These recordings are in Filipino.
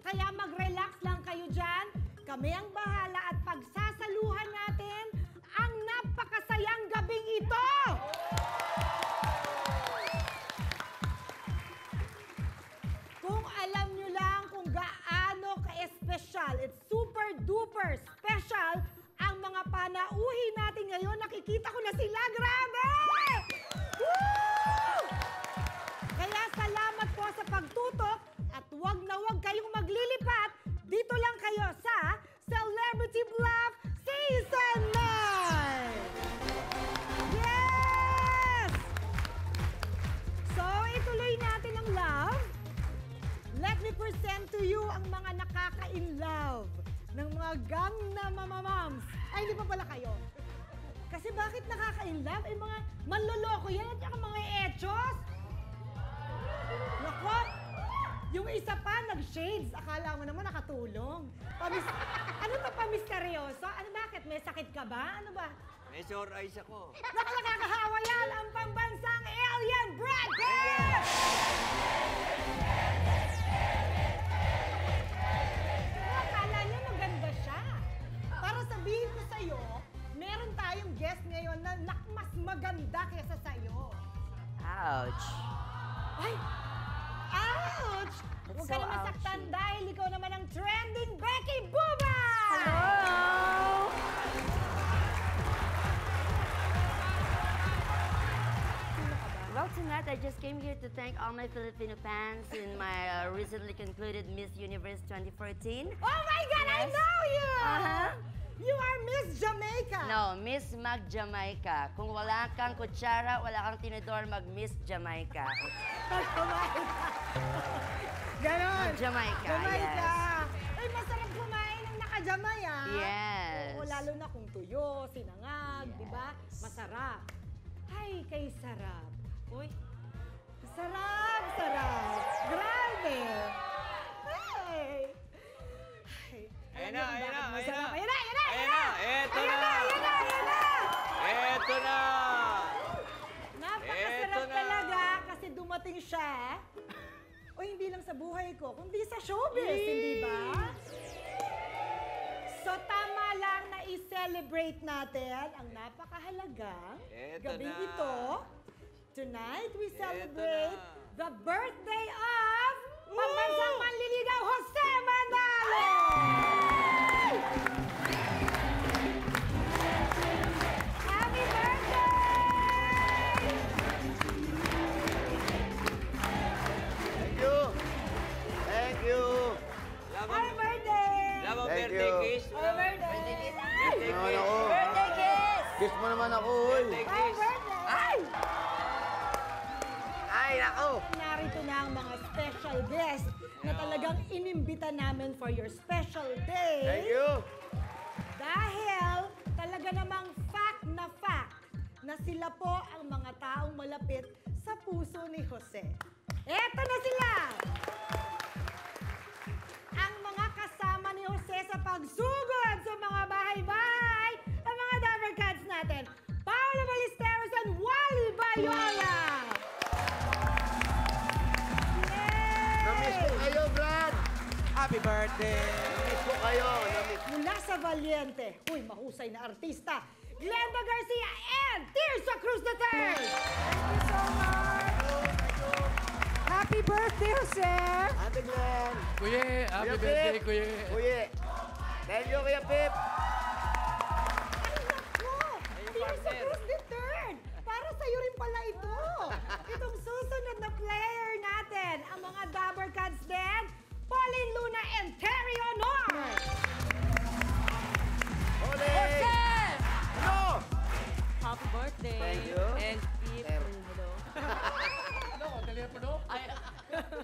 Kaya mag-relax lang kayo dyan. Kami ang bahala at pagsasaluhan natin ang napakasayang gabing ito! Kung alam nyo lang kung gaano ka-espesyal, it's super duper special ang mga panauhi natin ngayon. Nakikita ko na sila, grabe! Woo! Kaya salamat po sa pagtutok at wag na wag kayong maglilipat. Dito lang kayo sa Celebrity Bluff Season 9! Yes! So, ituloy natin ang love. Let me present to you ang mga nakaka-in-love ng mga gang na mamamams. Ay, hindi pa pala kayo. Kasi bakit nakaka-in-love? Ay, mga manloloko yan at yung mga echos. Nako, yung isa pa, nag-shades. Akala mo naman nakatulong. Ano to pa, misteryoso? Ano, bakit? May sakit ka ba? Ano ba? May sore eyes ako. Naku, nakakahawa yan ang pambansang alien Brad Pitt! Akala niyo maganda siya. Para sabihin ko sa'yo, meron tayong guest ngayon na mas maganda kaysa sa'yo. Ouch. Ay! Ouch! Huwag ka so na masaktan ouchy. dahil ikaw naman ang trending Becky Buba! Hello! Well, tonight I just came here to thank all my Filipino fans in my recently concluded Miss Universe 2014. Oh my God, I Yes. know you! Uh-huh. You are Miss Jamaica! No, Miss Mag Jamaica. Kung wala kang kutsara, wala kang tinidor, mag-Miss Jamaica. Jamaica! Ganon! Jamaica, Jamaica! yes. Ay, masarap kumain ng nakajamay, ah! Yes. Oo, lalo na kung tuyo, sinangag, Yes. di ba? Masarap. Ay, kay sarap. Uy, sarap, sarap. Grabe. Ay. Ay. Ayan Alam na, niyo kung ayan na, bakit masarap? ayan Ayan na. na, ayan na, Ayan ayan na. na, eto Ayan na. na, ayan na, ayan na. Eto na! Napakasarap Eto na. talaga kasi dumating siya. O hindi lang sa buhay ko, kundi sa showbiz, hindi ba? So tama lang na i-celebrate natin ang napakahalagang Eto gabing na. ito. Tonight, we Eto celebrate na. the birthday of Pambansang Manliligaw, Jose Manalo! Happy birthday! Thank you. Thank you. Happy birthday! Labang Thank birthday you. kiss. Happy birthday! Birthday Naman kiss. ako. Birthday kiss! Kiss mo naman ako, uy. Birthday Happy kiss. birthday! Ay! Ay, nako. Narito na ang mga special guests na talagang inimbita namin for your special day. Thank you. Dahil talaga namang fact na sila po ang mga taong malapit sa puso ni Jose. Eto na sila! Ang mga kasama ni Jose sa pagsugod sa mga bahay-bahay, ang mga Dabber Cats natin, Paolo Ballesteros and Wally Bayola! Namiss ko kayo, Brad. Happy birthday! Namiss ko kayo. Mula sa Valiente, huy, mahusay na artista, Glenda Garcia and Tirsa Cruz III! Thank you so much! Happy birthday, Jose! Ate Glenn. Kuya, happy Kuya birthday, Pip. Kuya. Kuya. Thank you, Kuya Pip. Ay, naku! Tirsa Cruz III! Para sa'yo rin pala ito! Itong susunod na player natin, ang mga Dabber Cats din, Pauline Luna and Terry Honor! Ole. Hello. Happy birthday! Thank you. And Pip, Ter- hello.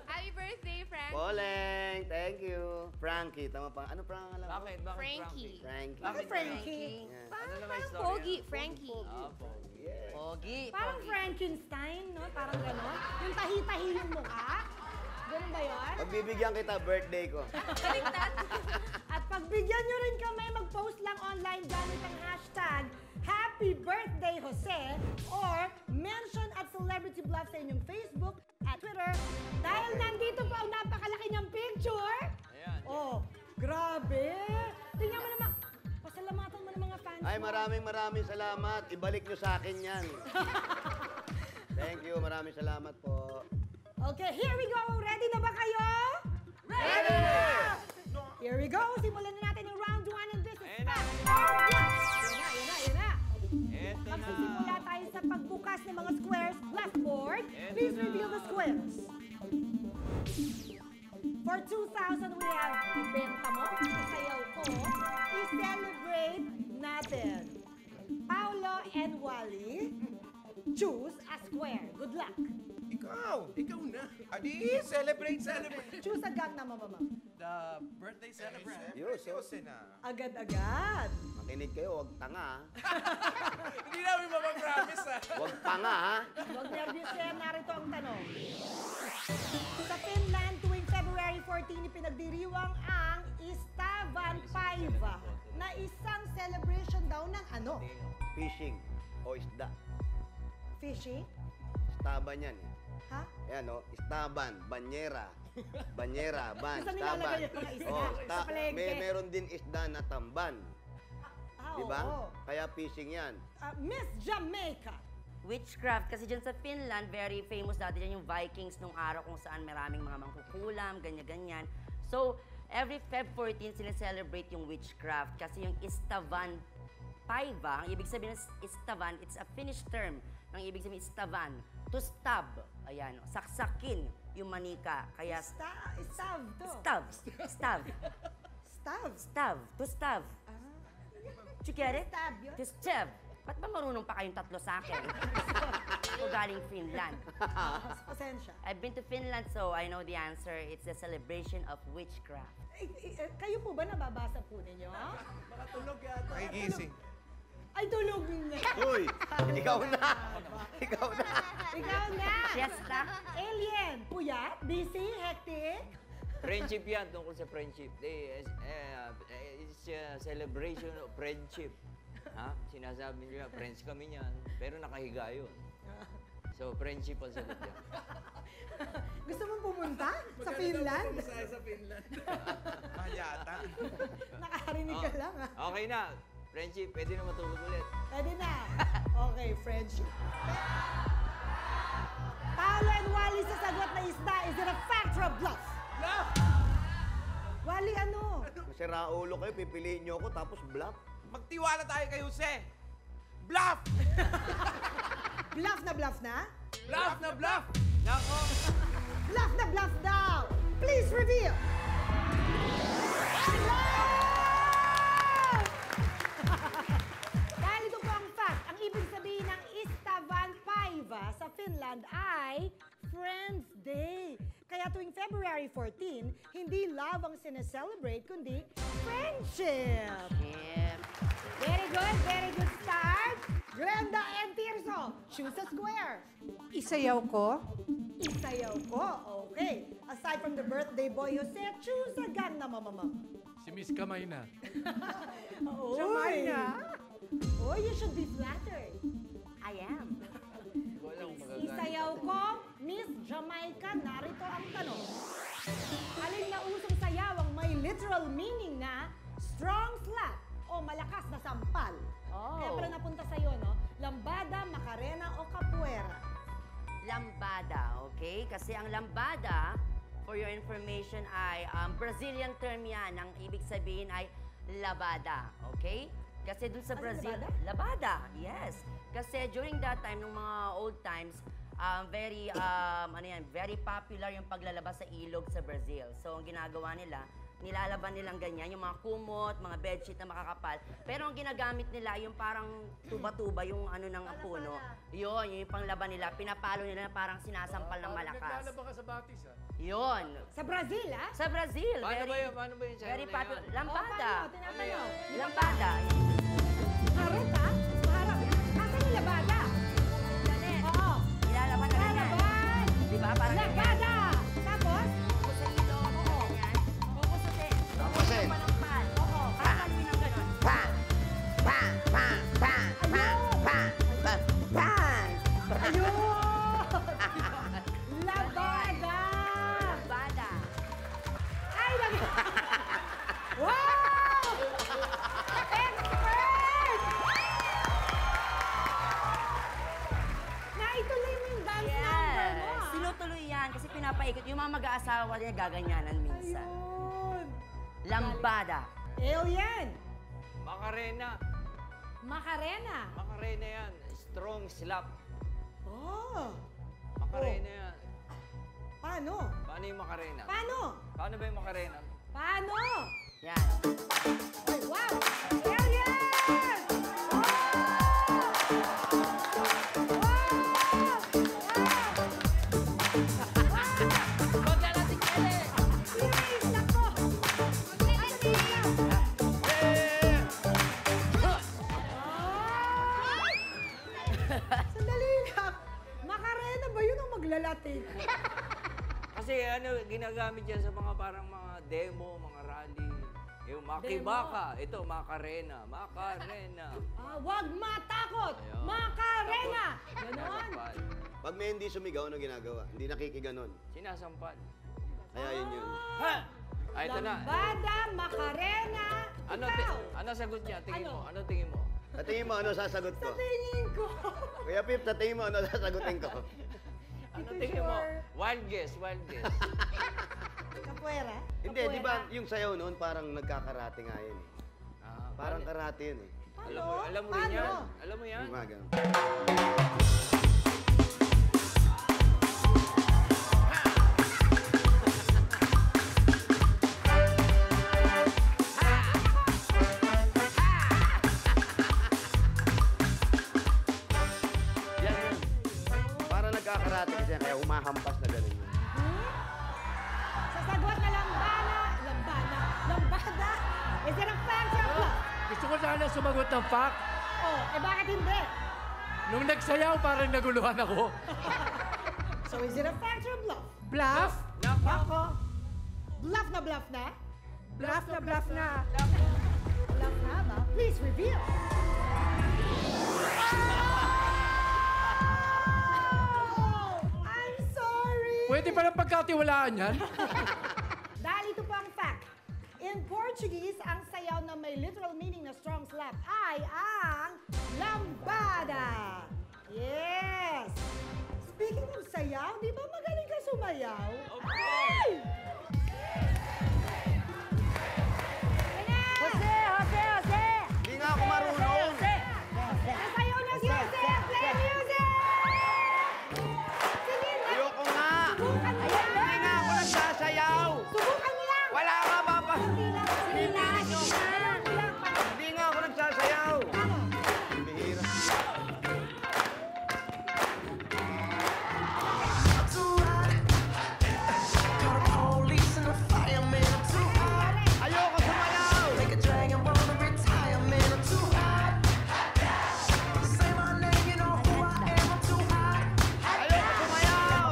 Happy birthday, Frank! Poleng. Thank you. Frankie. Tama pa. Ano pa ang alam mo? Bakit? Frankie. Frankie. Bakit Frankie? Yeah. Parang, Ano naman parang istorya? pogi, Frankie. Yeah. Pogi. Parang Pogi. Frankenstein, no? Parang gano'n. Yung tahi-tahi yung mukha. Ganun ba yun? Pagbibigyan kita birthday ko. At pagbigyan nyo rin kami, mag-post lang online gamit ang hashtag Happy Birthday Jose or mention at Celebrity Bluff sa inyong Facebook at Twitter. Dahil nandito po ang napakalaki niyang picture, Ayan. Ay, maraming salamat. Ibalik nyo sa akin yan. Thank you, maraming salamat po. Okay, here we go. Ready na ba kayo? Ready! Here we go. Simulan na natin yung round 1 and this is Ayan na. fast forward. Yan na. Eto na. Magsisimula tayo sa pagbukas ng mga squares. Blackboard, Eto please na. reveal the squares. For 2,000, we have ibenta mo, isayaw ko, i-celebrate natin. Paolo and Wally, choose a square. Good luck. Ikaw na. Adi, celebrate. Choose a gag na mama. The birthday celebration. Seryoso? na. Agad-agad. Makinig kayo, huwag tanga, ha? Hindi namin mapapromise, ha? Huwag tanga, ha? Huwag nervous yan. Narito ang tanong. Sa Finland, tuwing February 14, ipinagdiriwang ang Istavan Paiva na isang celebration daw ng ano? Fishing o isda. Fishing? Istaban yan, eh. Ha? Ayan, no? Istaban, banyera, ban, Saan istaban. nilalagay yung mga isda? Sa palengke? Meron din isda na tamban. Ah, Di ba? oo. Kaya fishing yan. Miss Jamaica. Witchcraft, kasi dyan sa Finland, very famous dati dyan yung Vikings nung araw kung saan maraming mga mangkukulam, ganyan-ganyan. So, every Feb 14, sineselebrate yung witchcraft kasi yung Istavan Paiva, ang ibig sabihin ng Istavan, it's a Finnish term. Ang ibig sabihin Istavan, to stab. Ayan, saksakin yung manika. Kaya Stav to. stab, to stab. Did you get it? Stab yun? To stab. Ba't ba marunong pa kayong tatlo sa akin? Ako galing Finland. Pasensya. I've been to Finland, so I know the answer. It's a celebration of witchcraft. Kayo po ba nababasa po ninyo? Nakigising. Ay, tulog na. Uy! Ikaw na! Ikaw na! Ikaw na. Fiesta? Alien. Puyat? Busy? Hectic? Friendship yan, tungkol sa friendship. It's a celebration of friendship. Ha? Sinasabi nila, friends kami niyan. Pero nakahiga yun. So, friendship ang sagot yan. Gusto mong pumunta sa Finland? Sa Finland. Yata. Nakarinig ka lang, ha? Okay na. Friendship, pwede na matulog ulit. Pwede na. Okay, friendship. Paolo and Wally sa sagot na isda. Is it a fact or a bluff? Bluff! Wally, ano? Masira ulo kayo, pipiliin nyo ako, tapos bluff. Magtiwala tayo kay Jose. Bluff! Bluff na bluff na? Bluff na bluff! Nako! Bluff na bluff daw! Please reveal! Dahil ito po ang fact, ang ibig sabihin ng Istavan Paiva sa Finland ay Friends Day. Kaya tuwing February 14, hindi love ang sineselebrate, kundi friendship. Yeah. Very good start. Glenda and Tirso, choose a square. Isayaw ko. Isayaw ko, okay. Aside from the birthday boy Jose, choose a gun na mamama. Si Miss Kamay na. Jamay na. Oh, you should be flattered. I am. Walang magagalit. Isayaw ko, Miss Jamaica, narito ang tanong. Alin na usong sayaw ang may literal meaning na strong slap o malakas na sampal? Oh. Kaya pala napunta sa'yo, no? Lambada, macarena o capoeira? Lambada, okay? Kasi ang lambada, for your information, ay Brazilian term yan. Ang ibig sabihin ay labada, okay? Kasi dun sa Ano, Brazil... labada? Labada, yes. Kasi during that time, nung mga old times, very popular yung paglalabas sa ilog sa Brazil. So, ang ginagawa nila, nilalaban nilang ganyan, yung mga kumot, mga bedsheet na makakapal. Pero ang ginagamit nila, yung parang tuba-tuba, yung ano ng puno. Yun, yung panglaban nila, pinapalo nila na parang sinasampal ng malakas. Naglalaba ka sa batis, ha? Yun. Sa Brazil, ah? Sa Brazil, Paano ba yun? Paano ba yun? very Sayo na popular. yun? Lambada. O, paano? Tinatanong. Lambada. Harap, ha? Harap. Asan yung labada? Dali. Oo. Nilalaban na ganyan. Lalaban! Di ba? Parang ganyan. Labada! Tapos? Tapos sa ilong, ganyan. Kukusutin. Kukusin. Panampal. Oo. Parang gawin ng ganon. Ayun! Labada! Lambada. Ay, wow! Expert! asawa niya gaganyanan minsan. Ayun. Lambada. Alien. Macarena. Macarena. Macarena yan. Strong slap. Oh. Macarena yan. Paano? Paano yung Macarena? Paano? Paano ba yung Macarena? Paano? Yan. Ay, wow! Alien! Oh! Please, nako! Sandali lang. Macarena ba yun o maglalati? Kasi ano, ginagamit yan sa mga parang mga demo, mga rally. Yung makibaka. Ito, Macarena. Macarena. Wag matakot! Ayun. Macarena! Ganon. Sinasampal. Pag may hindi sumigaw, ano ginagawa? Hindi nakikiganon. Sinasampal. Kaya yun yun. Ha! Ay, ito na. Lambada, Macarena, Ano, ikaw. ano sagot niya? Tingin Ano? mo. Ano tingin mo? Sa tingin mo, ano sasagot ko? Sa tingin ko. Kuya Pip, sa tingin mo, ano sasagutin ko? Ano Hindi tingin mo? sure. Wild guess, wild guess. Capoeira? Hindi, di ba Capoeira? yung sayaw noon parang nagkakarate nga yun eh. Parang paano? karate yun eh. Alam mo rin Paano? yan? Alam mo yan? Yung mga ganun. Yan yun. Parang nagkakarate kasi yan, kaya humahampas na ganun yun. Sasagot na lambada. Is it a fact or a bluff? Gusto ko sana sumagot ng fact. Oh, bakit hindi? Nung nagsayaw, parang naguluhan ako. So is it a fact or a bluff? Bluff? Nako. Bluff na bluff na? Bluff na bluff na. Bluff na ba? Please reveal. Oh! I'm sorry! Pwede pa ng pagkatiwalaan yan? Dahil ito po ang fact. In Portuguese, ang sayaw na may literal meaning na strong slap ay ang lambada. Yes! Speaking of sayaw, di ba magaling ka sumayaw? Ay! Jose! Hindi nga ako marunong. Nasayaw na si Jose! Play music! Sige na! Ayoko nga. Subukan mo lang! Hindi nga ako nagsasayaw. Subukan mo lang! Wala ka, Papa. Hindi lang! Sige lang! Hindi nga ako nagsasayaw. Ano? Bihira. Ayoko sumayaw. Ayoko sumayaw. Ay, ayoko sumayaw.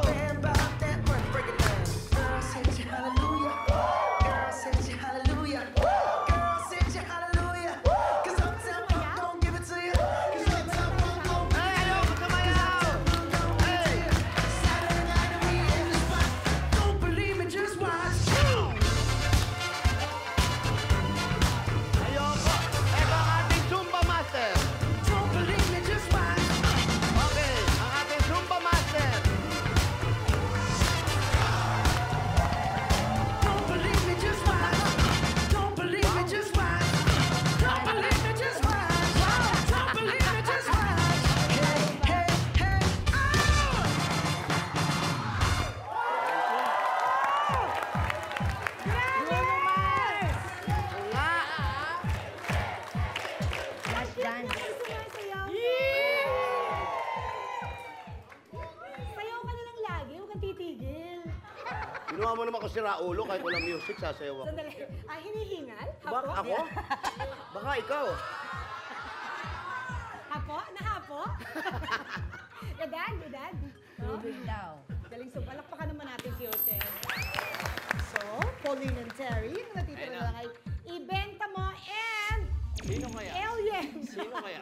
Hey. Ayoko. Ito ang ating Zumba Master. Okay, ang ating Zumba Master. Last dance. Sumasayaw. Sayaw ka na lang lagi, huwag kang titigil. Kinuha mo naman ko si Raulo kahit walang music, sasayaw ako. Sandali. Hinihingal? Bak Hapo? ako? Baka ikaw. Hapo? Nahapo? Edad? No? daw. Galing so, palakpakan naman natin si Jose. So, Pauline and Terry, yung natitira Ayun na na. lang ay ibenta mo and Sino kaya? Alien. Sino kaya?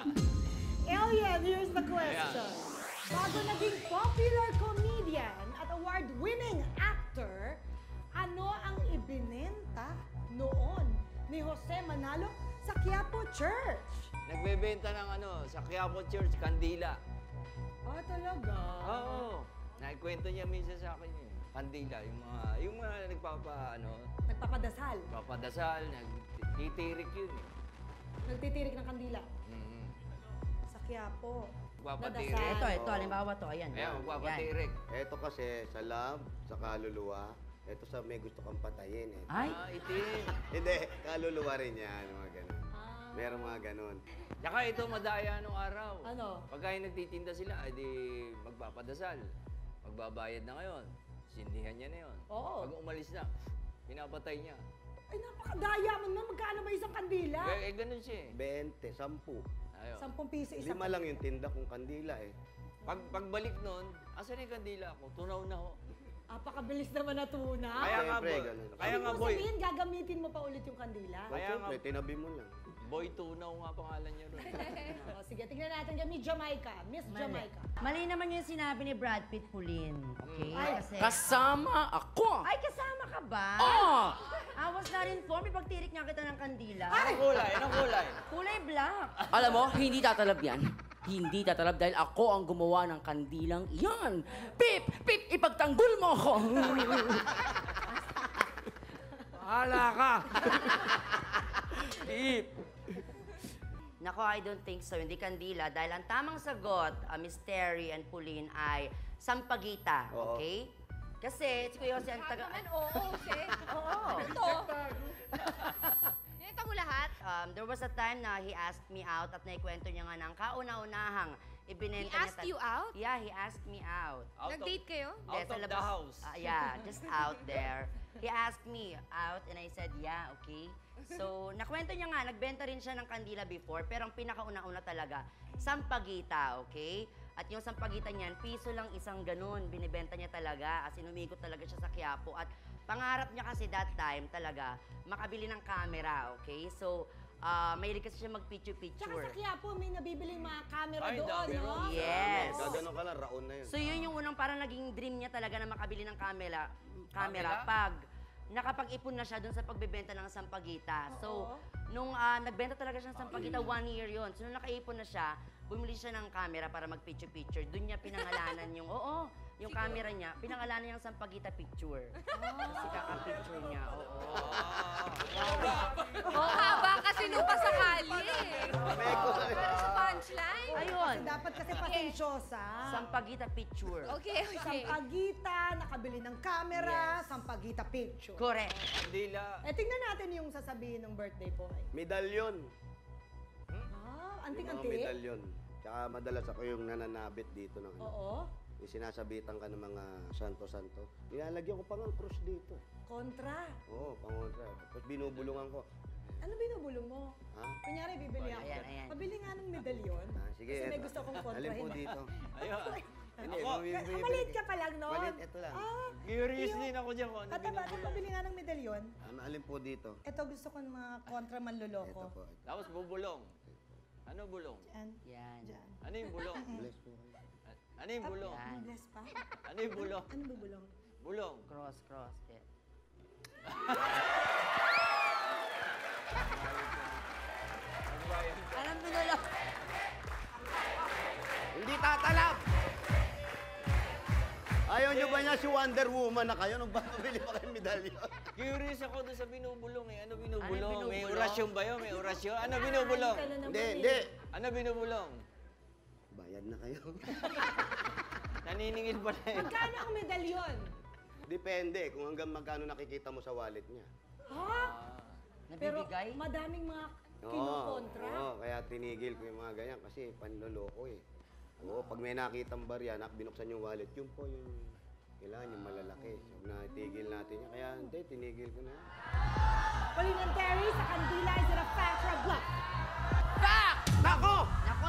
Alien, here's the question. Bago naging popular comedian at award-winning actor, ano ang ibinenta noon ni Jose Manalo sa Quiapo Church? Nagbebenta ng ano, sa Quiapo Church, kandila. Ah, talaga? Oo. Naikwento niya minsan sa akin yun. kandila, yung mga Nagpapadasal. nagpapadasal, nagtitirik yun eh. Nagtitirik ng kandila. Mm. Sa Quiapo. Magpapatirik. Nadasal. Ito, halimbawa to, ayan. Ayan, magpapatirik. Ito kasi sa love, sa kaluluwa, ito sa may gusto kang patayin eh. Ay, Itim. Hindi, kaluluwa rin yan, mga ganun. Meron mga ganun. Tsaka ito, madaya nung araw. Ano? Pagka yung nagtitinda sila, edi magpapadasal. Magbabayad na ngayon. Sindihan niya na yun. Oo. Pag umalis na, pinapatay niya. Ay, napakadaya mo na. Magkano ba isang kandila? Ganun siya eh. 20, 10. Ayun. 10 piso isang 5 lang yung tinda kong kandila eh. Pagbalik nun, asan yung kandila ko? Tunaw na ho. Napakabilis naman natunaw. Kaya nga, Siyempre, boy. ganun. Kaya Ibig nga, mo boy. sabihin, gagamitin mo pa ulit yung kandila? So, Kaya siyempre, nga- tinabi mo lang. Boy Tunaw nga pangalan niya ron. O, sige, tignan natin kami, Jamaica. Miss Jamaica. Mali naman yung sinabi ni Brad Pitt, Pauline. Okay? Ay, Kasi... Kasama ako! Ay, kasama ka ba? Oh! I was not informed. Ipagtirik niya kita ng kandila. Anong kulay? Anong kulay? Kulay black. Alam mo, hindi tatalab yan. Hindi tatalab dahil ako ang gumawa ng kandilang iyan. Pip! Pip! Ipagtanggol mo ako! Bahala ka! Pip! Nako, I don't think so. Hindi kandila. Dahil ang tamang sagot, Miss Terry and Pauline, ay sampagita. Oo. Okay? Kasi, si Kuya Jose ang taga... Naman, oo, Jose. Oo. Ito. Ito mo lahat. There was a time na he asked me out at naikwento niya nga ng kauna-unahang ibinenta He asked niya. you out? Yeah, he asked me out. Nag-date kayo? Out Yes, sa of the labas. house. Yeah, just out there. He asked me out and I said, yeah, okay. So, nakwento niya nga, nagbenta rin siya ng kandila before, pero ang pinakauna-una talaga, sampagita, okay? At yung sampagita niyan, piso lang isang ganun, binibenta niya talaga, as in umikot talaga siya sa Quiapo. At pangarap niya kasi that time talaga, makabili ng camera, okay? So, mahilig kasi siya Tsaka mag-picture-picture. sa Quiapo, may nabibiling mga camera Ay, doon, dami no? ron. Yes. Gaganon ka lang, raon na yun. So yun yung unang parang naging dream niya talaga na makabili ng camera Camera? pag nakapag-ipon na siya doon sa pagbebenta ng sampagita. So, nung nagbenta talaga siya ng sampagita, 1 year yon. So, nung nakaipon na siya, bumili siya ng camera para mag-picture-picture. Doon niya pinangalanan yung, yung camera niya, pinangalanan niya ng sampagita picture. Kasi kaka-picture niya, Oo, haba kasi nung pasakali eh. Pero sa punchline. Ayun, Kasi dapat kasi pasensyosa. sampagita picture. Okay, okay. Sampagita, nakabili ng camera, sampagita picture. Correct. Kandila. Tingnan natin yung sasabihin ng birthday boy. Medalyon. Ah, Yung mga anting-anting. medalyon. Tsaka madalas ako yung nananabit dito ng ano. Oo. Yung sinasabitan ka ng mga santo-santo. Nilalagyan ko pa ng krus dito. Kontra. Oo, pangontra. Tapos binubulungan ko. Ano binubulong mo? Ha? Kunyari, bibili ako. Ayan, ayan. Pabili nga ng medalyon. Sige, Kasi may eto. gusto kong kontrahin. Alin po dito? Ayun. Hindi, Ako, Maliit ka pa lang noon. Maliit, ito lang. Curious din ako dyan kung ano At binubulong. pabili nga ng medalyon. Alin po dito? Ito gusto ko ng mga kontra manloloko. Ito po. Tapos bubulong. Ano bulong? Yan. Yan. Diyan. Ano yung bulong? Bless po kayo. Ano yung bulong? Yan. Bless pa? Ano yung bulong? Ano bubulong? Bulong. Cross, cross. Yeah. Alam mo na lang. Hindi tatalab! Ayaw nyo ba niya si Wonder Woman na kayo nung bumili pa kayong medalyon? Curious ako doon sa binubulong eh. Ano binubulong? Ano May binubulong? orasyon ba yun? May orasyon? Ano binubulong? Ka na naman Hindi, eh. hindi. Ano binubulong? Bayad na kayo. Naniningil pa na eh. Magkano ang medalyon? Depende kung hanggang magkano nakikita mo sa wallet niya. Ha? Pero Nabibigay? madaming mga Oo, kinukontra. oo, kaya tinigil ko yung mga ganyan kasi panloloko eh. Oo, pag may nakitang barya, binuksan yung wallet, yun po yung kailangan yung malalaki. So, natigil natin yan. Kaya hindi, tinigil ko na yan. Pauline and Terry, sa kandila, is it a fact or a bluff? Fact! Nako! Nako.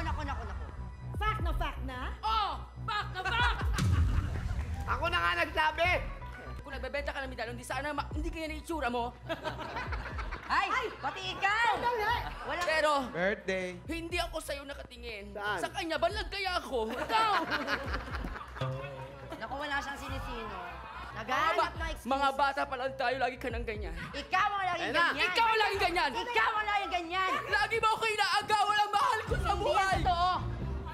Fact na? Oh! Fact na fact! Ako na nga nagsabi! Kung nagbebenta ka ng medalyon, di sana hindi ganyan ang itsura mo. Ay! Pati ikaw! Walang... Pero, Birthday. hindi ako sa'yo nakatingin. Saan? Sa kanya, balag kaya ako. Ikaw! Naku, wala siyang sinisino. Naghahanap ng excuse. Mga bata pa lang tayo, lagi ka ng ganyan. Ikaw ang laging Ayun na. ganyan. Ikaw ang laging ganyan! Ikaw ang laging ganyan. Lagi mo ako inaagaw, walang mahal ko sa Hindi yan buhay! totoo.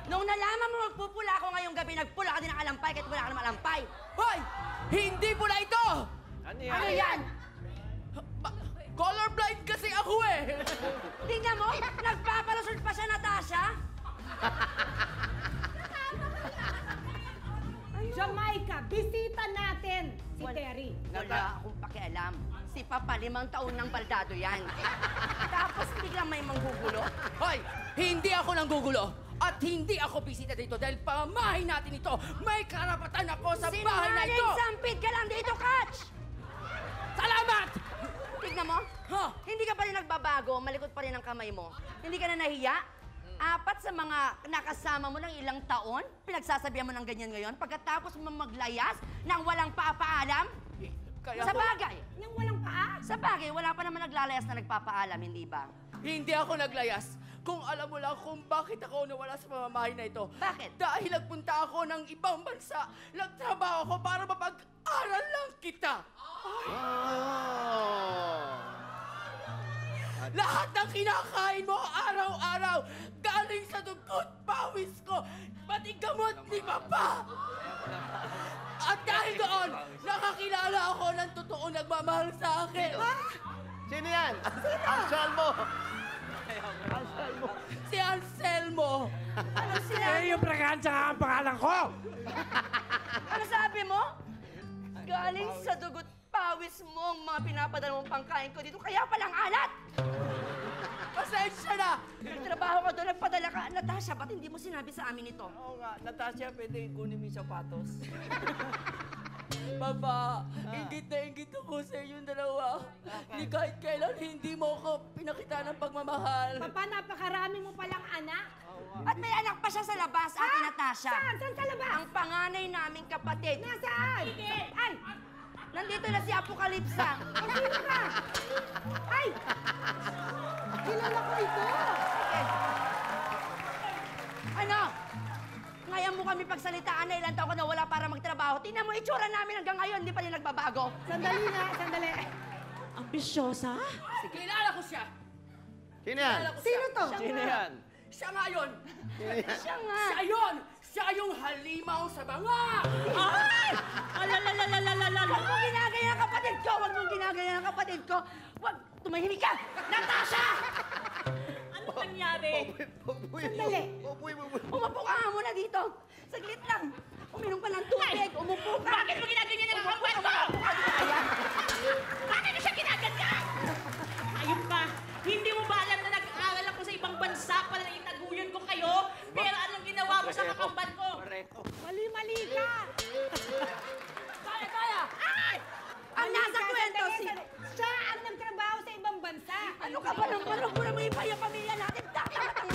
Nung nalaman mo magpupula ako ngayong gabi, nagpula ka din ng alampay kahit wala ka naman alampay. Hoy! Hindi pula ito! Ano yan? Ano yan? Colorblind kasi ako eh! Tingnan mo, nagpapalusot pa siya, Natasha. Jamaica, bisita natin si Terry. Wala akong pakialam. Si Papa, 5 taon ng baldado yan. Tapos biglang may manggugulo. Hoy! Hindi ako nanggugulo! At hindi ako bisita dito dahil pamahay natin ito. May karapatan ako sa bahay na ito! Sinungaling sampid ka lang dito, Catch! Salamat! Tignan mo, Ha? hindi ka pa rin nagbabago, malikot pa rin ang kamay mo. Hindi ka na nahiya? 4 sa mga nakasama mo ng ilang taon, pinagsasabihan mo ng ganyan ngayon, pagkatapos mo maglayas nang walang paapaalam? Kaya Sa bagay, Nang walang paa? sa bagay, wala pa naman naglalayas na nagpapaalam, hindi ba? Hindi ako naglayas. Kung alam mo lang kung bakit ako nawala sa pamamahay na ito. Bakit? Dahil nagpunta ako ng ibang bansa. Nagtrabaho ako para mapag-aral lang kita. Lahat ng kinakain mo araw-araw galing sa dugo't pawis ko. Pati gamot ni Papa. At dahil doon, nakakilala ako ng totoong nagmamahal sa akin. Sino yan? Anselmo! Si Anselmo. Ano Eh, sinabi? yung Braganza nga ang pangalan ko! Ano sabi mo? Galing sa dugo't pawis mo ang mga pinapadala mong pangkain ko dito, kaya palang alat! Pasensya na. Nagtrabaho ka doon, nagpadala ka. Natasha, ba't hindi mo sinabi sa amin ito? Oo nga, Natasha, pwede kunin mo yung sapatos. Papa, ingit na ingit ako sa inyong dalawa. Ni kahit kailan hindi mo ako pinakita ng pagmamahal. Papa, napakarami mo palang anak. At may anak pa siya sa labas, Ate Natasha. Saan? Saan sa labas? Ang panganay naming kapatid. Nasaan? Ay! Nandito na si Apokalipsa. Sino ka? Ay! Kilala ko ito. Ano? Ngayon mo kami pagsalitaan na ilang taon ka na wala para magtrabaho. Tingnan mo, itsura namin hanggang ngayon, hindi pa rin nagbabago. Sandali na, sandali. Ambisyosa? Kilala ko siya. Sino yan? Kilala ko Sino siya. to? Sino yan? Siya nga yun. Siya nga. Siya yun. Siya yung halimaw sa banga. Ay! Alalalalalalalala! Huwag mong ginagaya ang kapatid ko! Huwag mong ginagaya ang kapatid ko! Huwag! Tumahimik ka! Natasha! Ano nangyari? Sandali. Umupo ka nga muna dito. Saglit lang. Uminom ka ng tubig. Umupo ka. Bakit mo ginaganyan ang kapatid ko? Bakit mo siya ginaganyan? Ayun pa, hindi mo ba alam na nag-aaral ako sa ibang bansa para na itaguyan ko kayo? Pero anong ginawa mo sa kakambal ko? Pareho. Mali-mali ka. Kaya! Ay! Ang nasa kwento si... Siya ang nagtrabaho sa ibang bansa. Ano ka ba nang manong mo na mo iba yung pamilya natin? Tatamatang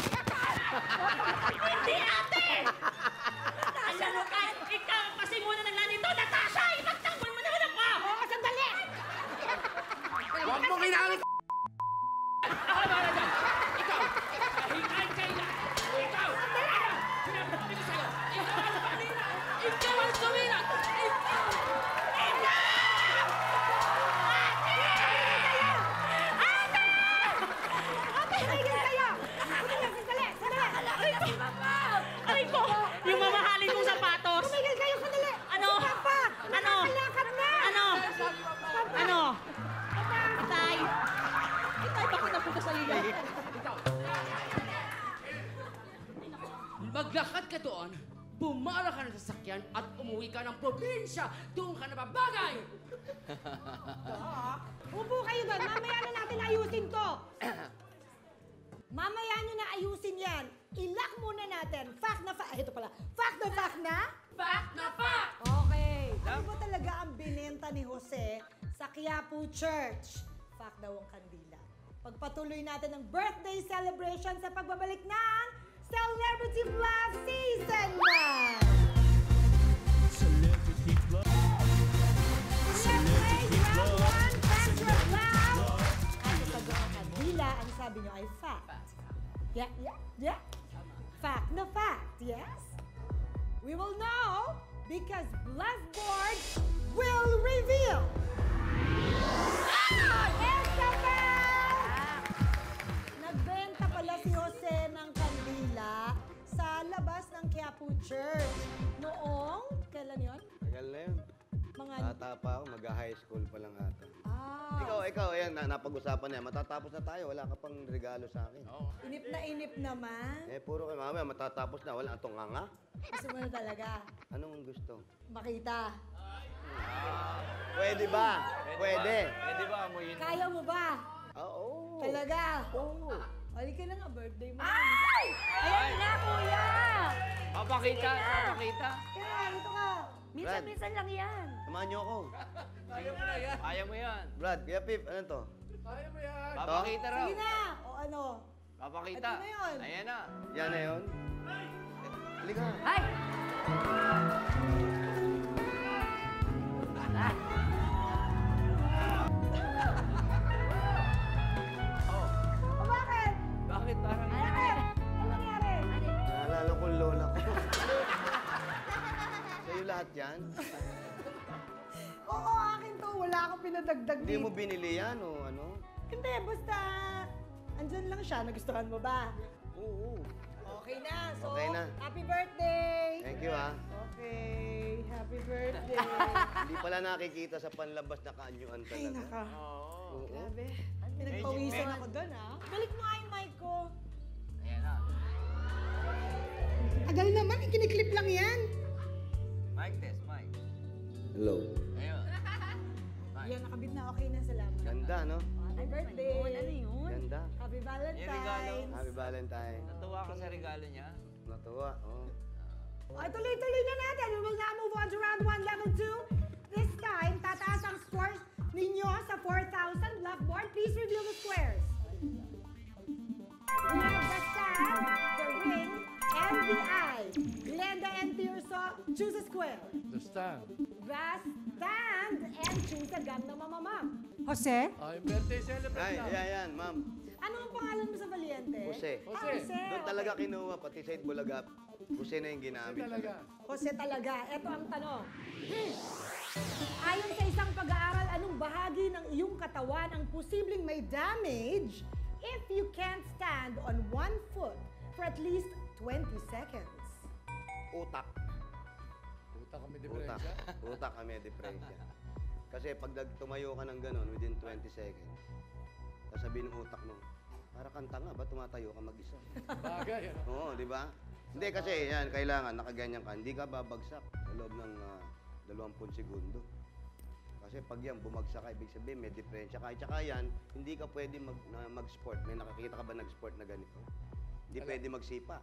Hindi, ate! Alam mo, kahit ikaw kasi muna ng nanito, Natasha! Ipagtanggol mo naman ako! Oo, sandali. Huwag mo kinakit! Ako na bahala dyan. Ikaw, kahit kailan. Ikaw. Sinabi ko sa'yo. Ikaw ang pamilya. Ikaw ang sumirat. Ikaw. Tumigil kayo. Sandali, sandali. Aray ko! Yung mamahalin kong sapatos! Tumigil kayo, sandali. Ano? Papa, Ano? nakakalakad na. Ano? Ano? Itay! Itay, bakit napunta sa'yo yan? Maglakad ka doon, bumara ka ng sasakyan at umuwi ka ng probinsya. Doon ka na babagay. Upo kayo doon. Mamaya na natin ayusin to. Mamaya nyo na ayusin yan. Ilak muna natin. Fact na fact. Ito pala. Fact na fact na? Fact na fact! Okay. Ano ba talaga ang binenta ni Jose sa Quiapo Church? Fact daw ang kandila. Pagpatuloy natin ang birthday celebration sa pagbabalik ng Celebrity Blast Season 1! Let's play round 1, Pastor Blau! At kapag ang kandila, ang sabi nyo ay fact. Yeah. Fact na fact, yes? We will know because Blessboard will reveal. Isabel! Nagbenta pala si Jose ng kandila sa labas ikaw, ayan, napag-usapan na yan. Matatapos na tayo, wala ka pang regalo sa akin. Inip naman. Puro kayo, mamaya matatapos na, wala itong nganga. Gusto mo na talaga Anong gusto? makita. Pwede ba? Pwede. Pwede ba amuyin? Kaya mo ba? Oo. Talaga? Oo. Halika na nga, birthday mo. Ay! Ayan na, kuya! Papakita, papakita. Kaya, ito ka. Minsan-minsan lang yan. Samahan niyo ako. Kaya mo yan. Brad, Kuya Pip, ano to? Papakita raw. Sige na. O ano? Papakita. Ito na yun. Ayan na. Yan na yun? Halika. Ay! Ay! O bakit? Bakit parang... Bakit? Ano nangyari? Naalala ko yung lola ko. Sa'yo lahat yan? Oo, akin to. Wala akong pinadagdag Hindi dito. mo binili yan o ano? Hindi, basta andyan lang siya. Nagustuhan mo ba? Oo. Okay na. So, Okay na. happy birthday! Thank you, ha. Okay, happy birthday. Hindi pala nakikita sa panlabas na kaanyuan talaga. Ay, naka. Oo. Grabe. Pinagpawisan ako doon, ha? Balik mo nga yung mic ko. Ayan na. Tagal naman, ikiniklip lang yan. Mic test, mic. Hello. Ayun. Yan, nakabit na. Okay na, salamat. Ganda, no? Happy birthday. Ano yun? Ganda. Happy Yung regalo. Valentine's. Happy Valentine. Natuwa ka sa regalo niya? Natuwa, oh. Ay, tuloy-tuloy na natin. We will now move on to round 1, level 2. This time, tataas ang scores ninyo sa 4,000. Blackboard, please review the squares. We have the stand, the ring, and the eye. Glenda and Tirso, choose a square. The stand. The stand and choose a gun na mamamam. Jose? Ay, birthday Ay, celebrate na. ayan, ma'am. Ano ang pangalan mo sa Valiente? Jose. Ah, Jose. Jose. Doon talaga kinuha, pati sa Itbulaga. Jose na yung ginamit. Talaga. Jose talaga. Ito ang tanong. Ayon sa isang pag-aaral, anong bahagi ng iyong katawan ang posibleng may damage if you can't stand on one foot for at least 20 seconds? Utak. Puta kami Utak. diferensya. Utak kami, diferensya. Kasi pag tumayo ka ng ganun within 20 seconds, sasabihin ng utak mo, para kang tanga ba tumatayo ka mag-isa? Bagay, ano? Oo, di ba? Hindi kasi yan, kailangan nakaganyan ka. Hindi ka babagsak sa loob ng 20 segundo. Kasi pag yan bumagsak ka, ibig sabihin may diferensya ka. Tsaka yan, hindi ka pwede mag-sport. May nakakita ka ba nag-sport na ganito? Hindi pwede magsipa.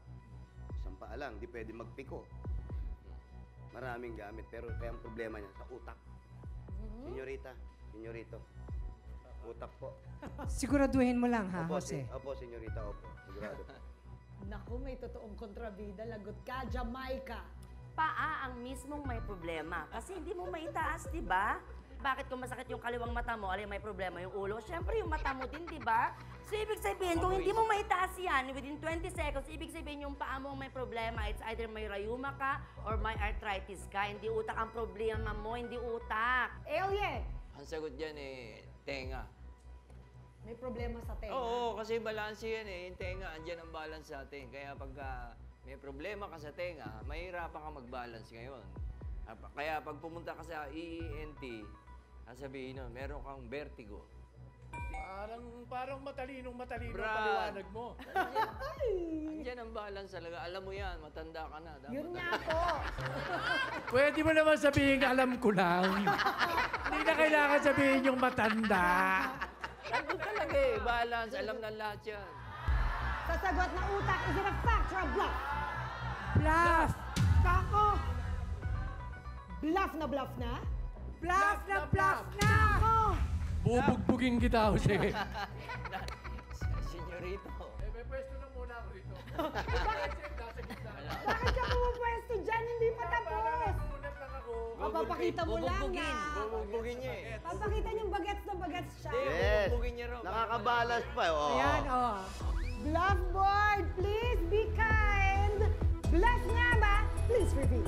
Sampa lang, hindi pwede magpiko. Maraming gamit, pero kaya ang problema niya sa utak. Senyorita, senyorito. Utak po. Siguraduhin mo lang ha, Opo, Jose. opo, senyorita, opo. Sigurado. Naku, may totoong kontrabida. Lagot ka, Jamaica. Paa ang mismong may problema. Kasi hindi mo maitaas, di ba? Bakit kung masakit yung kaliwang mata mo, alin may problema yung ulo? Siyempre yung mata mo din, di ba? So ibig sabihin, kung hindi mo maitaas yan, within 20 seconds, ibig sabihin yung paa mo may problema. It's either may rayuma ka or may arthritis ka. Hindi utak ang problema mo, hindi utak. Alien, Ang sagot dyan tenga. may problema sa tenga. Oo, kasi balance yan Yung tenga, andyan ang balance sa atin. Kaya pagka may problema ka sa tenga, mahirapan ka mag-balance ngayon. Kaya pag pumunta ka sa EENT, sasabihin nun, meron kang vertigo. Parang matalino Brad. paliwanag mo. Andyan ang balance talaga. Alam mo yan, matanda ka na. Dapat Yun nga po. Pwede mo naman sabihin, alam ko lang. Hindi na kailangan sabihin yung matanda. Nandun talaga balance. Alam na lahat yan. Sasagot na utak, is it a fact or a bluff? Bluff! Kako! Bluff na bluff na? Bluff na bluff na! Kako! Bubugbugin kita, Jose. Senyorito. May pwesto lang muna ako rito. Bakit ka pumupwesto dyan? Hindi pa tapos. Unat lang ako. Papakita mo lang na. Bubugbugin niya Papakita niyong bagets na bagets siya. Yes! Bubugbugin niya raw. Nakakabalance pa. Oh. Ayan, oh. Bluff board, please be kind. Bluff nga ba? Please repeat.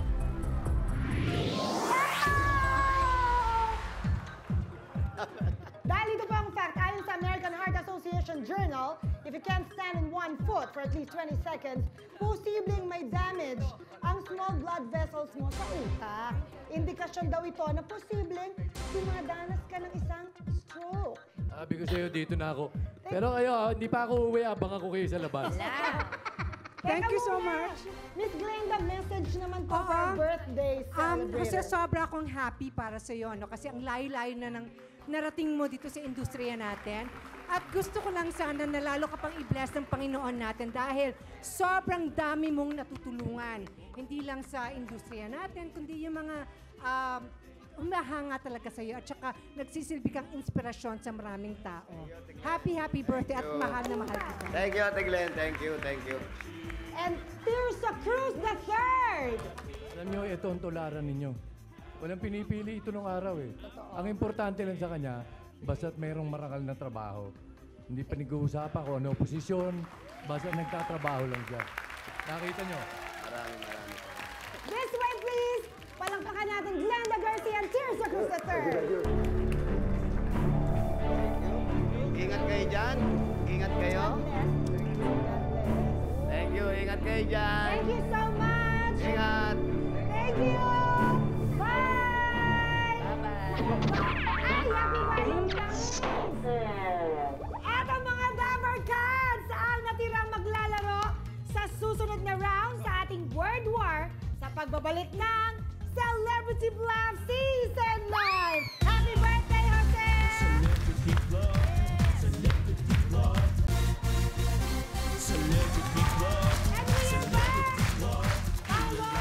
Dahil ito po ang fact, ayon sa American Heart Association Journal, if you can't stand on one foot for at least 20 seconds, posibleng may damage ang small blood vessels mo sa utak. Indikasyon daw ito na posibleng dumadanas ka ng isang stroke. Sabi ko sa'yo, dito na ako. Pero kayo, hindi pa ako uwi, abang ako kayo sa labas. Thank Teka you so muna. much. Miss Glenda, message naman po Oo. for birthday Kasi celebrator. sobra akong happy para sa iyo, no? Kasi ang layo-layo na ng narating mo dito sa industriya natin. At gusto ko lang sana na lalo ka pang i-bless ng Panginoon natin dahil sobrang dami mong natutulungan. Hindi lang sa industriya natin, kundi yung mga humahanga talaga sa iyo at saka nagsisilbi kang inspirasyon sa maraming tao. Happy, happy birthday at mahal na mahal kita. Thank you, Ate Glenn. Thank you, thank you. And Tirsa Cruz the third. Alam nyo, ito ang tularan ninyo. Walang pinipili ito nung araw eh. Ang importante lang sa kanya, basta't mayroong marangal na trabaho. Hindi pa nag-uusapan kung ano posisyon, basta nagtatrabaho lang siya. Nakita nyo? Maraming. This way, please. Palangpakan natin Glenda Garcia and Tirsa Cruz the third. Ingat kayo dyan. Ingat kayo. Thank you. Ingat kayo dyan. Thank you so much. Ingat. Thank you. Bye. Ay, happy Valentine's. Eto mga Dabber Cats, ang natirang maglalaro sa susunod na round sa ating Word War sa pagbabalik ng Celebrity Bluff Season 9. Happy birthday, Jose! And we are back! Paolo,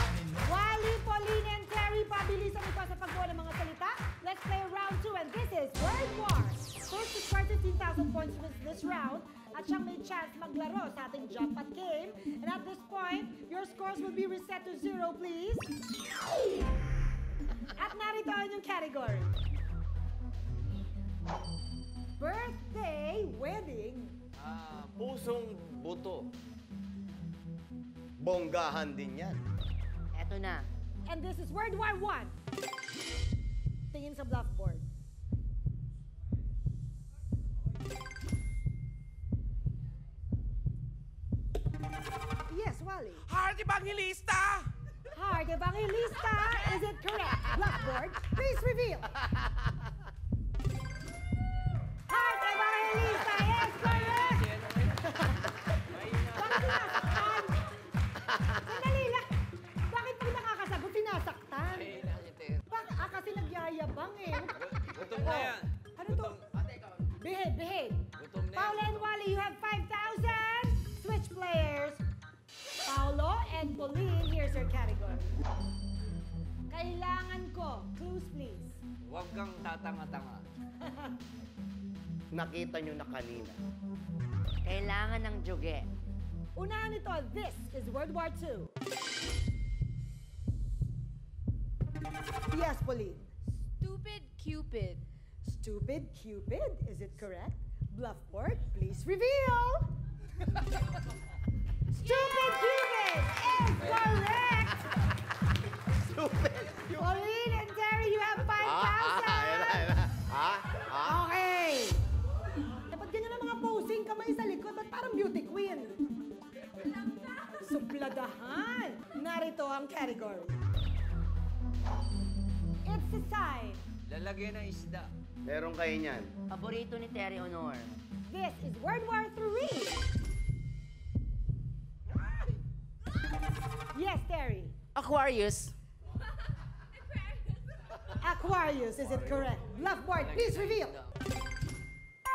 Wally, Pauline, and Terry, pabilisan ito sa paggawa ng mga salita. Let's play round 2, and this is Word War. First to score 15,000 points with this round, at siyang may chance maglaro sa ating jump at game. And at this point, your scores will be reset to 0, please. At narito ang yung category. Birthday, wedding, Pusong buto. Bonggahan din yan. Eto na. and this is Word War 1. Tingin sa blackboard. Yes, Wally. Heart Evangelista! Heart Evangelista, is it correct? Blackboard, please reveal. Heart Evangelista is correct! Bakit sinasaktan? Sandali lang. Bakit pag nakakasagot, sinasaktan? Kasi nagyayabang eh. Gutom na yan. Ano to? Behave, behave. Gutom na yan. Paolo and Wally, you have 5,000. Switch players. Paolo and Pauline, here's your category. Kailangan ko. Clues, please. Huwag kang tatanga-tanga. Nakita nyo na kanina. Kailangan ng juge. Unahan ito, this is World War II. Yes, Pauline. Stupid Cupid. Stupid Cupid, is it correct? Bluffboard, please reveal. Stupid Cupid is correct. Stupid! Pauline and Terry, you have 5,000. Okay. Dapat ganyan ang mga posing kamay sa likod. Ba't parang beauty queen? Supladahan. Narito ang category. It's a sign. Lalagyan ng isda. Meron kayo niyan. Paborito ni Terry Honor. This is World War III. Yes, Terry. Aquarius. Aquarius, is it correct? Bluffboard, please reveal.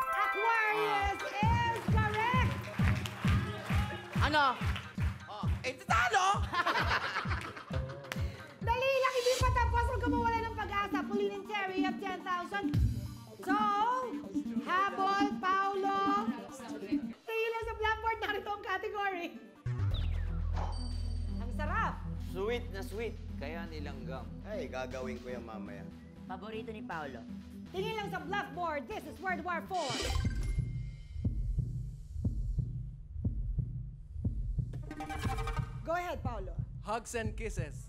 Aquarius is correct. Ano? Talo! Dali lang, hindi pa tapos. Huwag ka mawala ng pag-asa. Pauline and Terry, you have 10,000. So, habol, Paolo. Tingin lang sa blackboard, narito ang category. Ang sarap. Sweet na sweet. Kaya nilanggam. Ay, gagawin ko yan mamaya. Paborito ni Paolo. Tingin lang sa blackboard. This is World War IV. Go ahead, Paolo. Hugs and kisses.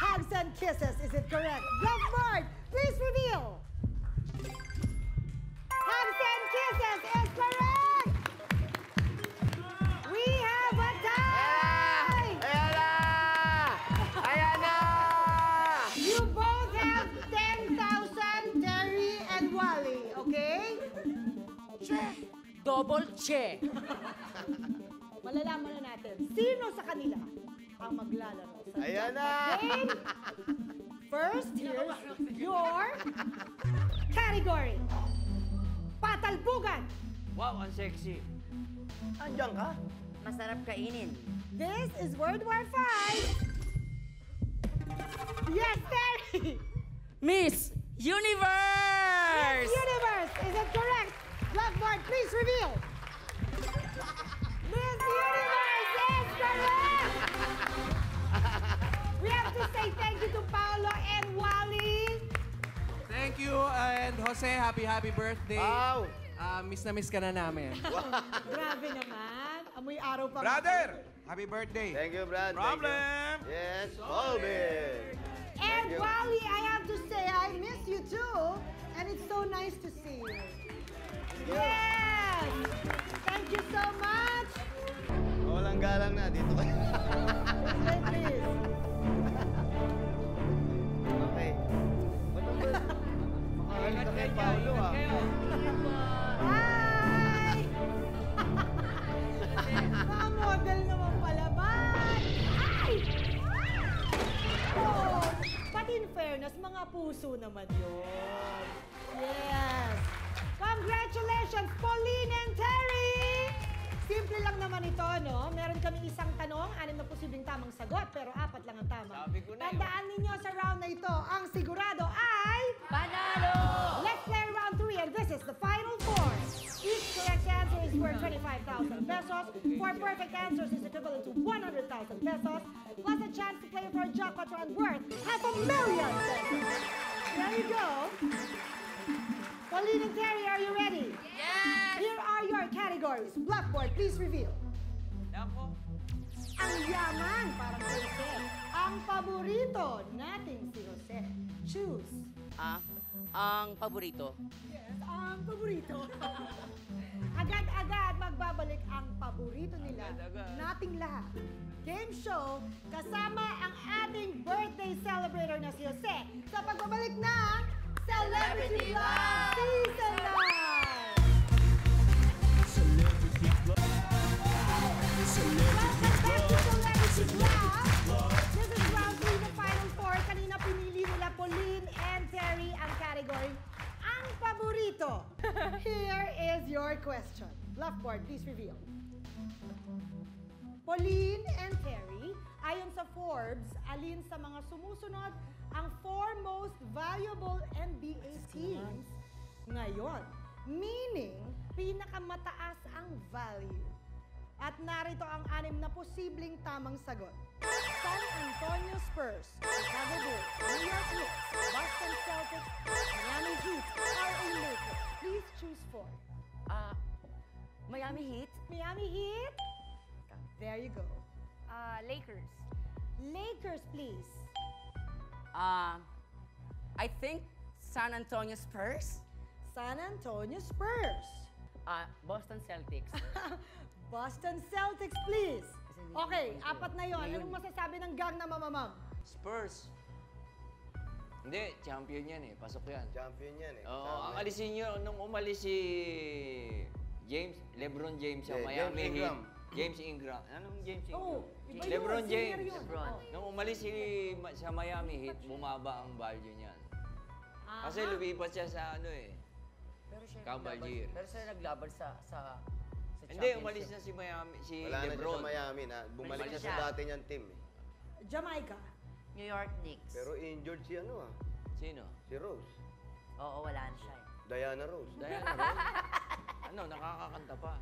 Hugs and kisses, is it correct? Blackboard, please reveal. Hugs and kisses is correct. We have a tie. Ayan na! Ayan na! You both have 10,000, Terry and Wally, okay? Double che. Malalaman na natin, sino sa kanila ang maglalaro sa Ayan na! game? First, here's your category. Patalbugan. Wow, ang sexy. Andiyan ka? Masarap kainin. This is World War V. Yes, Terry! Miss Universe! Miss Universe, is it correct? Blackboard, please reveal. Miss Universe is correct! We have to say thank you to Paolo and Wally. Thank you, and Jose, happy birthday. Wow! Miss na miss ka na namin. Grabe naman. Amoy araw pa. Brother, happy birthday. Thank you, Brad. Problem. Thank you. Yes, Colby. And you. Wally, I have to say, I miss you too. And it's so nice to see you. Yes! Thank you so much. Walang galang na. Dito kayo. Stay, please. Okay. Ba't ba? Makahalit ka kay Paolo, ah. Hi! Mga model naman pala ba? Ay! Oh, but in fairness, mga puso naman yun. Yes! Congratulations, Pauline and Terry! Simple lang naman ito, no? Meron kami isang tanong, 6 na posibleng tamang sagot, pero 4 lang ang tama. Sabi ko na Tandaan ninyo sa round na ito, ang sigurado ay... Panalo! Let's play round 3, and this is the final 4. Each correct answer is worth 25,000 pesos. 4 perfect answers is equivalent to 100,000 pesos, plus a chance to play for a jackpot round worth 500,000 pesos. There you go. Pauline and Terry, are you ready? Yes! Here are your categories. Blackboard, please reveal. Nako. Ang yaman, parang si Jose. Ang paborito nating si Jose. Choose. Ang paborito. Yes, ang paborito. Agad-agad magbabalik ang paborito nila. Agad-agad. Nating lahat. Game show kasama ang ating birthday celebrator na si Jose sa pagbabalik ng Celebrity Live Season 9! Welcome back to Celebrity Live! This is round 3 ng Final 4. Kanina pinili nila Pauline and Terry ang category ang paborito. Here is your question. Blackboard, please reveal. Pauline and Terry, ayon sa Forbes, alin sa mga sumusunod ang 4 most valuable NBA teams ngayon. Meaning, pinakamataas ang value. At narito ang 6 na posibleng tamang sagot. San Antonio Spurs, Chicago Bulls, New York Knicks, Boston Celtics, Miami Heat, LA Lakers. Please choose 4. Miami Heat? Miami Heat? There you go. Lakers. Lakers, please. I think San Antonio Spurs. San Antonio Spurs. Boston Celtics. Boston Celtics, please. Okay, 4 na yon. Anong masasabi ng gang na mamamam? Spurs. Hindi, champion yan eh. Pasok yan. Champion yan eh. Oo, Kasama ang eh. alisin nyo, nung umalis si LeBron James sa Yeah, Miami James Ingram. Heat. James Ingram. Anong James Ingram? Oh, iba yun, LeBron senior James. yun. LeBron. Oh. Nung umalis sa Miami Heat, bumaba ang value niyan. Kasi lumipat siya sa ano eh. Pero siya Cavaliers. Pero siya naglaban sa Hindi, umalis na si Miami, si Wala na siya LeBron. sa Miami na. Bumalik Bumalik siya sa siya. dati niyang team eh. Jamaica. New York Knicks. Pero injured si ano ah. Sino? Si Rose. Oo, wala na siya. Diana Rose. Diana Rose. Ano, nakakakanta pa.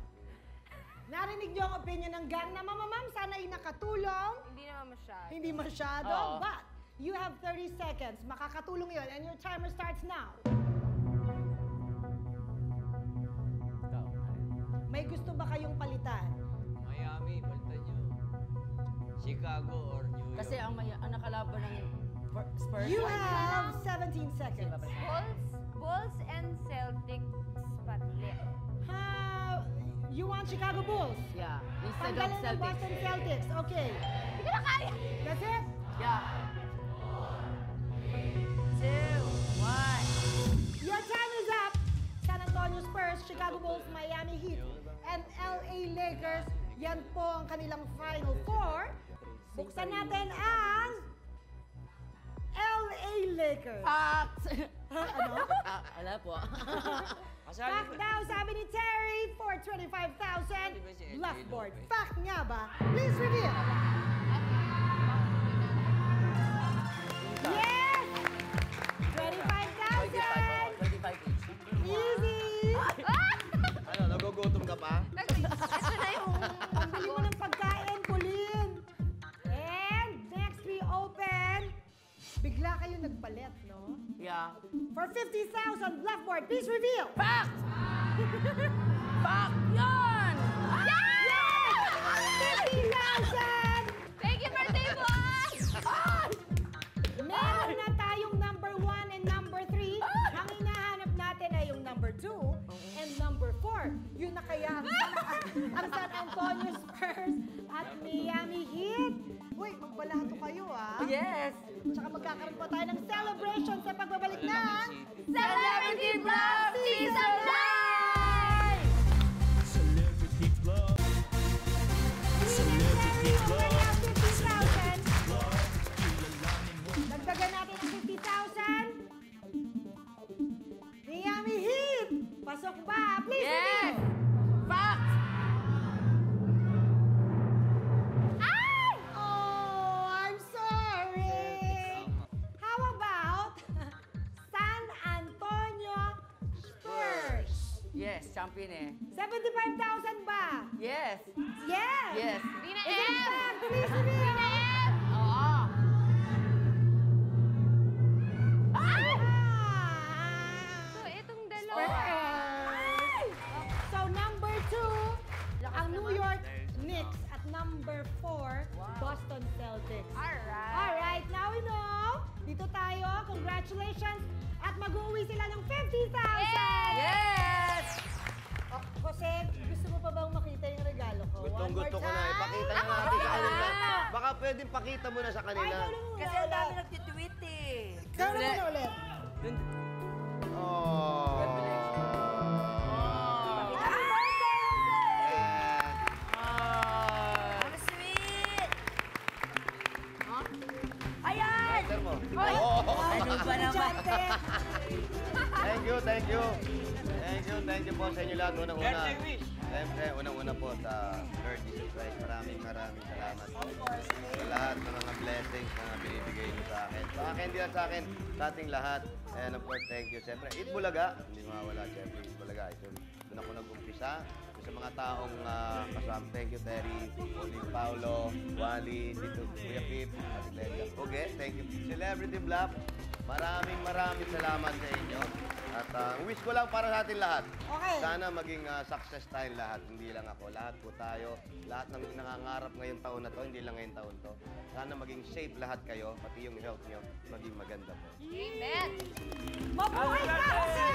Narinig niyo ang opinion ng gang na mamamam. Sana ay nakatulong. Hindi naman masyado. Hindi masyado, Oo. but you have 30 seconds. Makakatulong yon, and your timer starts now. May gusto ba kayong palitan? Miami, balitan nyo. Chicago or New York. Kasi ang nakalaban ng Spurs. You have 17 seconds. Bulls and Celtics patli. You want Chicago Bulls? Yeah, instead of Tanggalin ng Celtics. Boston Celtics. Okay. Hindi ko na kaya. That's it? Yeah. 2, 1. Your time is up. San Antonio Spurs, Chicago Bulls, Miami Heat, and LA Lakers. Yan po ang kanilang Final Four. Buksan natin ang LA Lakers. Facts! Ano? Wala po. Fact daw, sabi ni Terry, for 25,000. Blackboard. Fact nga ba? Please reveal. Yes! 25,000! 25 Easy! Ano, nagugutom ka pa? Ito na yung... Ang bili mo ng pagkain, Pauline. And next we open. Bigla kayo nagpalit, no? Yeah. For 50,000, Blackboard, please reveal. Facts! Fact yun! Yes! 50,000! Thank you, birthday boy! Meron na tayong number 1 and number 3. Ang hinahanap natin ay yung number 2 and number 4. Yun na kaya ang San Antonio Spurs at Miami Heat. Uy, magbalahato kayo Yes! Tsaka magkakaroon pa tayo ng celebration sa pagbabalik ng Celebrity Vlog Season 9! Dagdagan natin ang 50,000. Miami Heat! Pasok ba? Please Yes! reveal. Facts! Ay! Oh, I'm sorry. How about San Antonio Spurs? Yes, champion eh. 75,000 ba? Yes! Yes! Yes! Di na Is it M! fact? Please reveal. Oo! So, itong dalawa. So, number 2, ang New York Knicks at number 4, Boston Celtics. Alright. Alright, now we know. Dito tayo. Congratulations. At mag-uwi sila ng 50,000! Yes! Oh, Jose, gusto mo pa bang makita yung regalo ko? Gustong-gusto ko na. Ipakita na natin sa kanila. Baka pwedeng pakita mo na sa kanila. Kasi ang dami nagtitweet eh. Gano'n mo na ulit. Oh. Happy birthday, Jose! Ang sweet! Ayan! Letter mo. Ano ba naman? Thank you, thank you. Thank you po sa inyo lahat. Unang-una. Birthday wish. Siyempre, unang-una po sa Lord Jesus Christ. Maraming salamat. Sa lahat ng mga blessings na binibigay niyo sa akin. Sa akin, di lang sa akin, sa ating lahat. And of course, thank you. Siyempre, Eat Bulaga. Hindi mawawala, siyempre, Eat Bulaga. Ito, doon ako nag-umpisa. Sa mga taong kasama, thank you, Terry, Oli, Paulo, Wally, Tito, Kuya Pip, Ate Glenda. Okay, thank you. Celebrity Black, maraming salamat sa inyo. At wish ko lang para sa atin lahat. Okay. Sana maging success tayong lahat. Hindi lang ako. Lahat po tayo. Lahat ng nangangarap ngayong taon na to, hindi lang ngayong taon to. Sana maging safe lahat kayo, pati yung health nyo, maging maganda po. Amen. Mabuhay ka, Jose!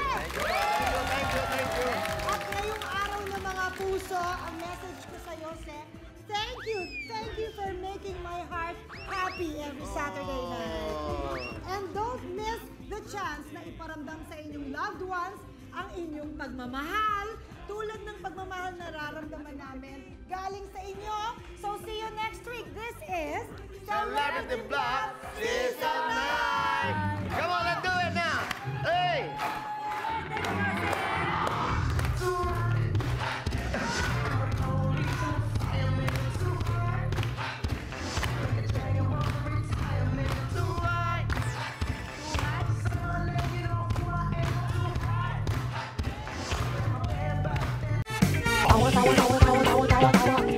Thank you. Thank you. At ngayong araw ng mga puso, ang message ko sa Jose, thank you for making my heart happy every Saturday night. And don't miss the chance na iparamdam sa inyong loved ones ang inyong pagmamahal, tulad ng pagmamahal na nararamdaman namin galing sa inyo. So see you next week. This is Celebrity Black Season 9! Come on, let's do it now! Hey! Tawa, tawa, tawa, tawa, tawa, tawa, tawa.